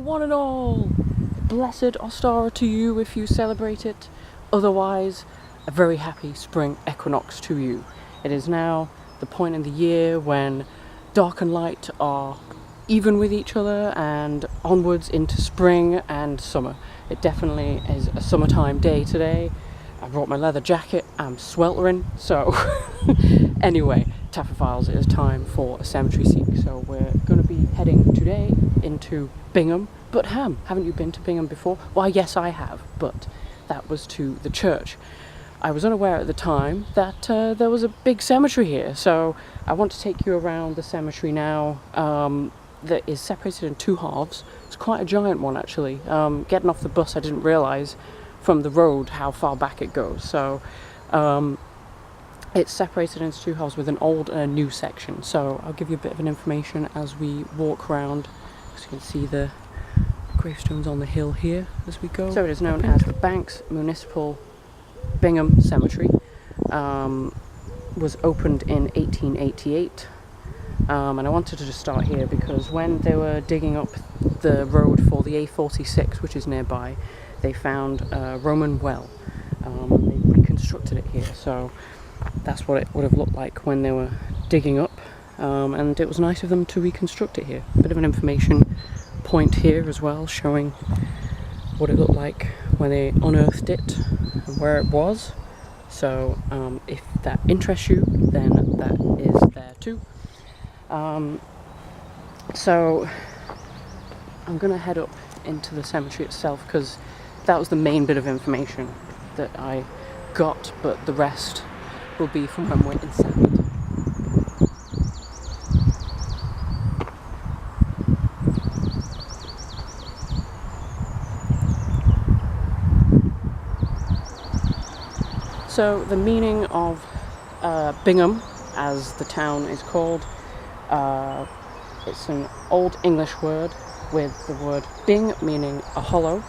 one and all. Blessed Ostara to you if you celebrate it. Otherwise, a very happy spring equinox to you. It is now the point in the year when dark and light are even with each other and onwards into spring and summer. It definitely is a summertime day today. I brought my leather jacket, I'm sweltering, so anyway, Taphophiles, it is time for a cemetery seek. So we're going to be heading today into Bingham. But Ham, haven't you been to Bingham before? Why, yes I have, but that was to the church. I was unaware at the time that there was a big cemetery here, so I want to take you around the cemetery now. That is separated in two halves. It's quite a giant one actually. Getting off the bus I didn't realise from the road how far back it goes. So it's separated into two halves with an old and a new section. So I'll give you a bit of an information as we walk around. As you can see the gravestones on the hill here as we go. So it is known as the Banks Municipal Bingham Cemetery. Was opened in 1888. And I wanted to just start here because when they were digging up the road for the A46, which is nearby, they found a Roman well. They reconstructed it here, so that's what it would have looked like when they were digging up. And it was nice of them to reconstruct it here. A bit of an information point here as well, showing what it looked like when they unearthed it and where it was. So if that interests you, then that is there too. So I'm going to head up into the cemetery itself because that was the main bit of information that I got, but the rest will be from when we're inside. So the meaning of Bingham, as the town is called, it's an old English word with the word Bing meaning a hollow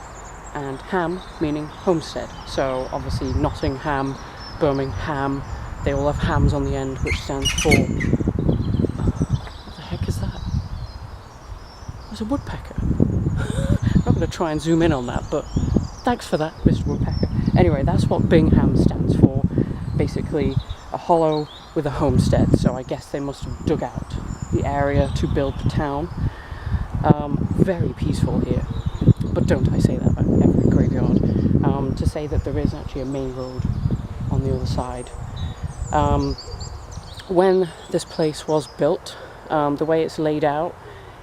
and Ham meaning homestead. So obviously Nottingham, Birmingham, they all have hams on the end, which stands for... What the heck is that? There's a woodpecker. I'm not going to try and zoom in on that, but thanks for that, Mr. Woodpecker. Anyway, that's what Bingham stands for. Basically a hollow with a homestead, so I guess they must have dug out the area to build the town. Very peaceful here, but don't I say that about every graveyard. To say that there is actually a main road on the other side. When this place was built, the way it's laid out,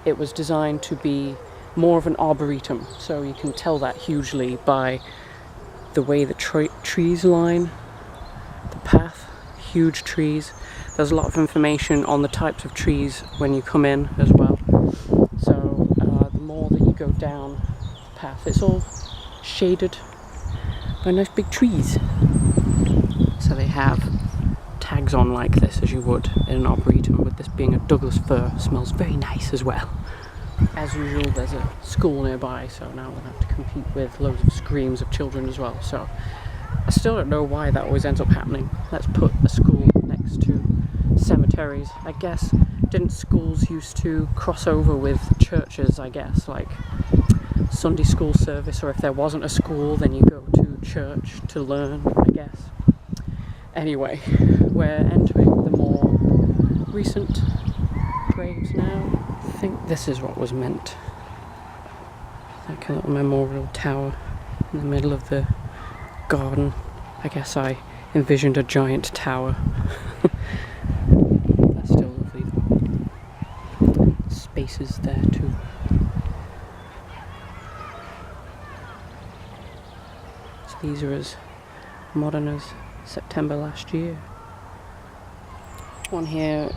it was designed to be more of an arboretum, so you can tell that hugely by the way the trees line the path. Huge trees. There's a lot of information on the types of trees when you come in as well. So the more that you go down the path, it's all shaded by nice big trees. So they have tags on like this, as you would in an arboretum, with this being a Douglas fir. Smells very nice as well. As usual, there's a school nearby, so now we'll have to compete with loads of screams of children as well. So I still don't know why that always ends up happening. Let's put a school next to cemeteries. I guess, didn't schools used to cross over with churches, I guess, like Sunday school service, or if there wasn't a school, then you go to church to learn, I guess. Anyway, we're entering the more recent graves now. I think this is what was meant. Like a little memorial tower in the middle of the garden. I guess I envisioned a giant tower. That's still lovely though. Spaces there too. So these are as modern as September last year. One here,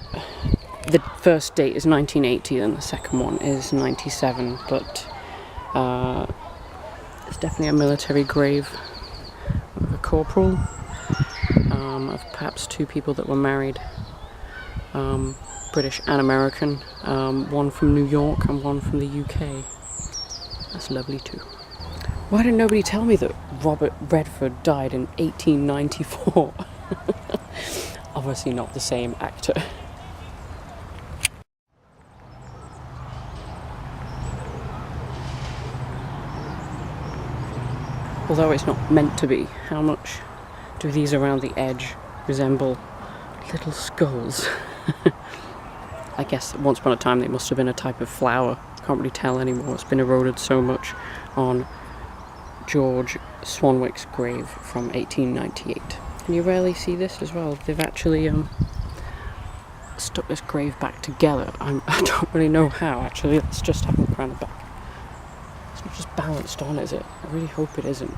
the first date is 1980 and the second one is 97, but it's definitely a military grave. Corporal, of perhaps two people that were married, British and American, one from New York and one from the UK. That's lovely too. Why didn't nobody tell me that Robert Redford died in 1894? Obviously not the same actor. although it's not meant to be. How much do these around the edge resemble little skulls? I guess once upon a time they must have been a type of flower. Can't really tell anymore. It's been eroded so much on George Swanwick's grave from 1898. And you rarely see this as well. They've actually stuck this grave back together. I don't really know how, actually. Let's just have a look around the back. It's not just balanced on, is it? I really hope it isn't.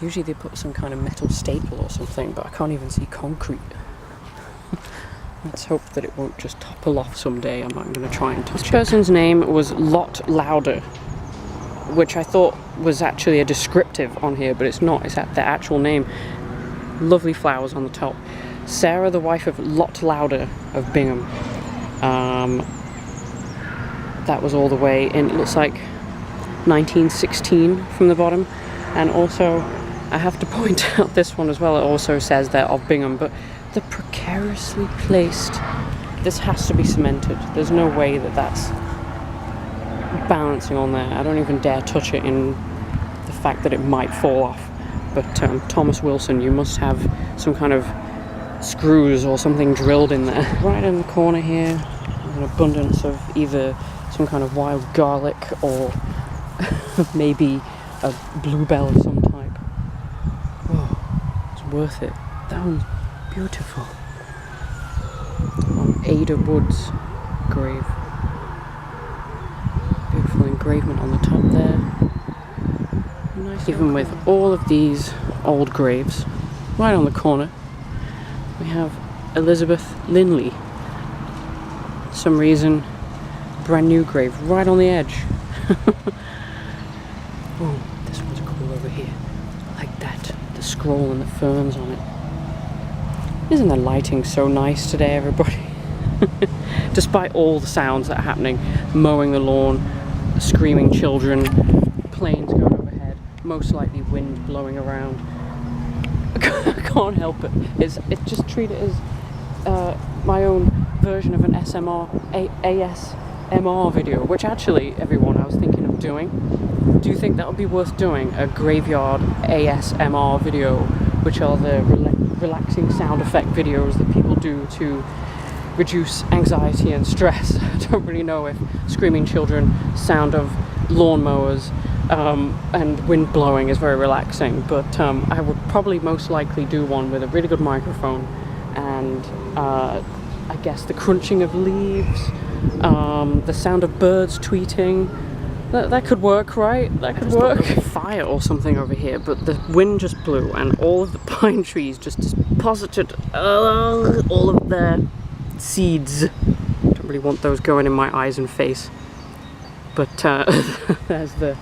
Usually they put some kind of metal staple or something, but I can't even see concrete. Let's hope that it won't just topple off someday. I'm not going to try and touch it. This person's name was Lot Lauder, which I thought was actually a descriptive on here, but it's not. It's their actual name. Lovely flowers on the top. Sarah, the wife of Lot Lauder of Bingham. That was all the way in, it looks like 1916 from the bottom. And also, I have to point out this one as well. It also says they're of Bingham, but the precariously placed. This has to be cemented. There's no way that that's balancing on there. I don't even dare touch it in the fact that it might fall off. But Thomas Wilson, you must have some kind of screws or something drilled in there. Right in the corner here, an abundance of either some kind of wild garlic or maybe a bluebell of some type. Oh, it's worth it. That one's beautiful. On Ada Wood's grave. Beautiful engravement on the top there. Nice. Even with all of these old graves, right on the corner, we have Elizabeth Linley. For some reason, brand new grave right on the edge. Oh, this one's cool over here. I like that. The scroll and the ferns on it. Isn't the lighting so nice today, everybody? Despite all the sounds that are happening, mowing the lawn, screaming children, planes going overhead, most likely wind blowing around. I can't help it. It's just treat it as my own version of an ASMR video, which actually, everyone, I was thinking of doing. Do you think that would be worth doing? A graveyard ASMR video, which are the relaxing sound effect videos that people do to reduce anxiety and stress. I don't really know if screaming children, sound of lawnmowers, and wind blowing is very relaxing, but I would probably most likely do one with a really good microphone and I guess the crunching of leaves, the sound of birds tweeting. That could work, right? That could work. Fire or something over here, but the wind just blew and all of the pine trees just deposited all of their seeds. Don't really want those going in my eyes and face. But there's the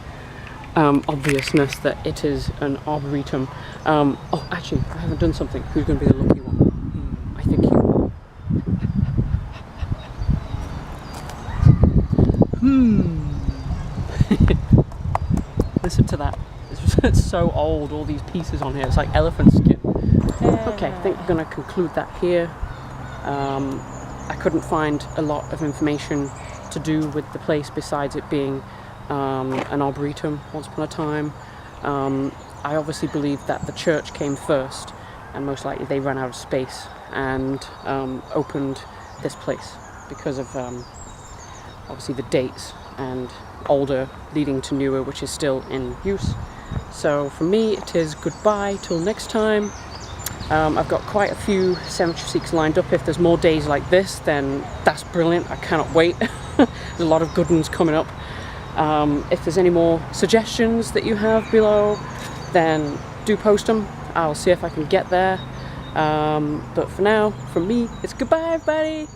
obviousness that it is an arboretum. Oh, actually, I haven't done something. Who's going to be the lucky one? I think you will. Listen to that. It's so old, all these pieces on here. It's like elephant skin. Okay, I think we're going to conclude that here. I couldn't find a lot of information to do with the place besides it being an arboretum once upon a time. I obviously believe that the church came first, and most likely they ran out of space and opened this place because of obviously the dates and older leading to newer, which is still in use. So for me it is goodbye till next time. I've got quite a few cemetery seeks lined up. If there's more days like this, then that's brilliant. I cannot wait. There's a lot of good ones coming up. If there's any more suggestions that you have below, then do post them. I'll see if I can get there. But for now, from me, it's goodbye, everybody.